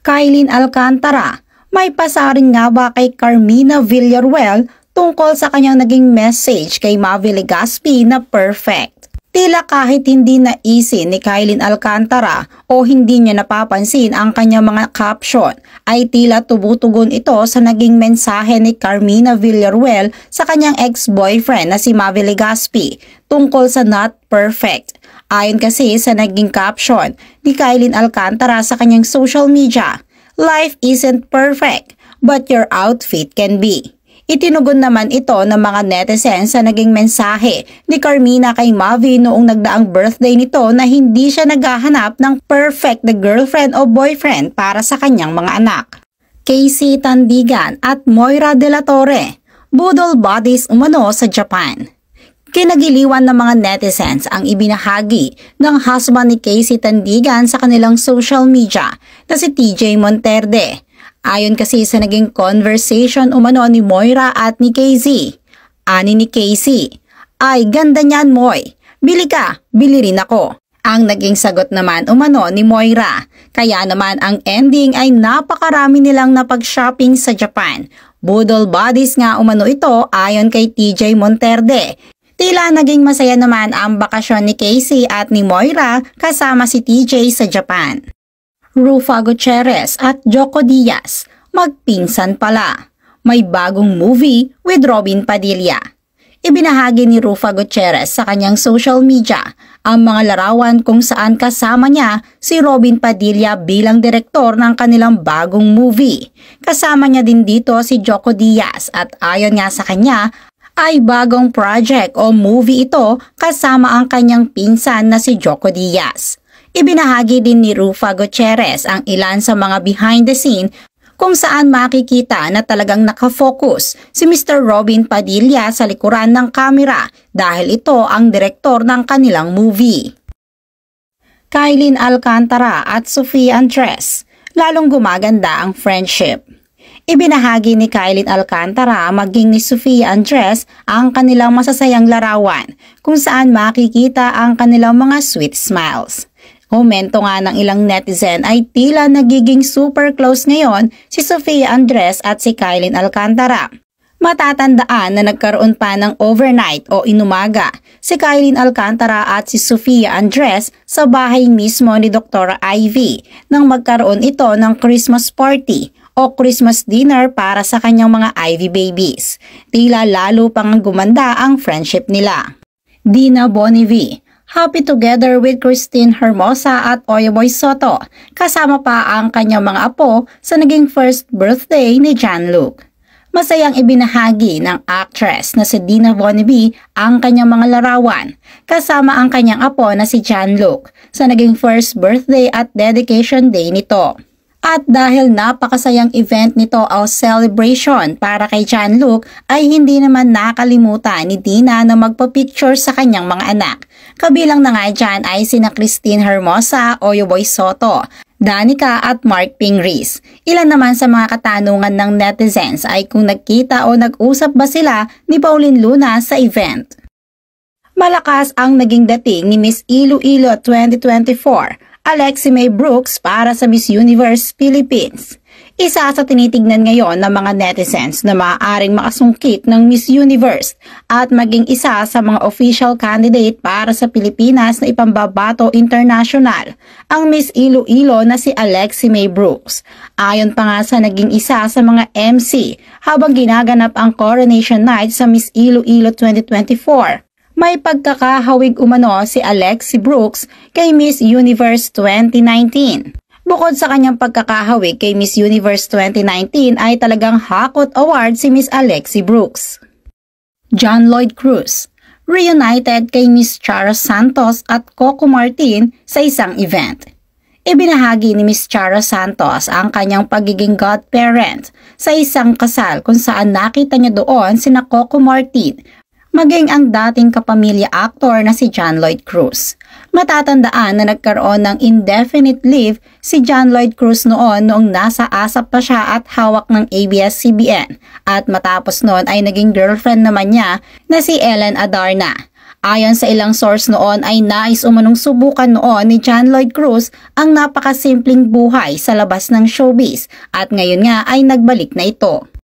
Kailin Alcantara, may pasaring nga ba kay Carmina Villarreal tungkol sa kanyang naging message kay Mavi Legaspi na perfect? Tila kahit hindi naisin ni Kailin Alcantara o hindi niya napapansin ang kanyang mga caption, ay tila tumutugon ito sa naging mensahe ni Carmina Villarreal sa kanyang ex-boyfriend na si Mavi Legaspi tungkol sa not perfect. Ayon kasi sa naging caption ni Kailin Alcantara sa kanyang social media, "Life isn't perfect, but your outfit can be." Itinugon naman ito ng mga netizens sa naging mensahe ni Carmina kay Mavi noong nagdaang birthday nito na hindi siya naghahanap ng perfect na girlfriend o boyfriend para sa kanyang mga anak. Casey Tandigan at Moira De La Torre, budol bodies umano sa Japan. Kinagiliwan ng mga netizens ang ibinahagi ng husband ni Casey Tandigan sa kanilang social media na si TJ Monterde. Ayon kasi sa naging conversation umano ni Moira at ni Casey. Ani ni Casey, "Ay, ganda niyan, Moy. Bili ka, bili rin ako." Ang naging sagot naman umano ni Moira. Kaya naman ang ending ay napakarami nilang napag-shopping sa Japan. Budol bodies nga umano ito ayon kay TJ Monterde. Tila naging masaya naman ang bakasyon ni Casey at ni Moira kasama si TJ sa Japan. Rufa Gutierrez at Joko Diaz, magpinsan pala. May bagong movie with Robin Padilla. Ibinahagi ni Rufa Gutierrez sa kanyang social media ang mga larawan kung saan kasama niya si Robin Padilla bilang direktor ng kanilang bagong movie. Kasama niya din dito si Joko Diaz at ayon nga sa kanya ay bagong project o movie ito kasama ang kanyang pinsan na si Joko Diaz. Ibinahagi din ni Rufa Gutierrez ang ilan sa mga behind the scene kung saan makikita na talagang nakafocus si Mr. Robin Padilla sa likuran ng kamera dahil ito ang direktor ng kanilang movie. Kailin Alcantara at Sofia Andres, lalong gumaganda ang friendship. Ibinahagi ni Kailin Alcantara maging ni Sofia Andres ang kanilang masasayang larawan kung saan makikita ang kanilang mga sweet smiles. Komento nga ng ilang netizen ay tila nagiging super close ngayon si Sofia Andres at si Kailin Alcantara. Matatandaan na nagkaroon pa ng overnight o inumaga si Kailin Alcantara at si Sofia Andres sa bahay mismo ni Dr. Ivy nang magkaroon ito ng Christmas party o Christmas dinner para sa kanyang mga Ivy babies. Tila lalo pang gumanda ang friendship nila. Dina Bonnevie, happy together with Christine Hermosa at Oyoboy Soto, kasama pa ang kanyang mga apo sa naging first birthday ni John-Luc. Masayang ibinahagi ng actress na si Dina Bonnevie ang kanyang mga larawan, kasama ang kanyang apo na si John-Luc sa naging first birthday at dedication day nito. At dahil napakasayang event nito o celebration para kay John-Luc ay hindi naman nakalimutan ni Dina na magpa-picture sa kanyang mga anak. Kabilang na nga dyan ay sina Christine Hermosa, Oyoboy Soto, Danica at Mark Pingris. Ilan naman sa mga katanungan ng netizens ay kung nagkita o nag-usap ba sila ni Pauline Luna sa event. Malakas ang naging dating ni Miss Iloilo 2024. Alexie May Brooks para sa Miss Universe Philippines. Isa sa tinitignan ngayon ng mga netizens na maaaring makasungkit ng Miss Universe at maging isa sa mga official candidate para sa Pilipinas na ipambabato international, ang Miss Iloilo na si Alexie May Brooks. Ayon pa nga sa naging isa sa mga MC habang ginaganap ang coronation night sa Miss Iloilo 2024. May pagkakahawig umano si Alexie Brooks kay Miss Universe 2019. Bukod sa kanyang pagkakahawig kay Miss Universe 2019 ay talagang hakot award si Miss Alexie Brooks. John Lloyd Cruz, reunited kay Miss Chara Santos at Coco Martin sa isang event. Ibinahagi ni Miss Chara Santos ang kanyang pagiging godparent sa isang kasal kung saan nakita niya doon sina Coco Martin, maging ang dating kapamilya actor na si John Lloyd Cruz. Matatandaan na nagkaroon ng indefinite leave si John Lloyd Cruz noong nasa ASAP pa siya at hawak ng ABS-CBN at matapos noon ay naging girlfriend naman niya na si Ellen Adarna. Ayon sa ilang source noon ay nais umanong subukan noon ni John Lloyd Cruz ang napakasimpleng buhay sa labas ng showbiz at ngayon nga ay nagbalik na ito.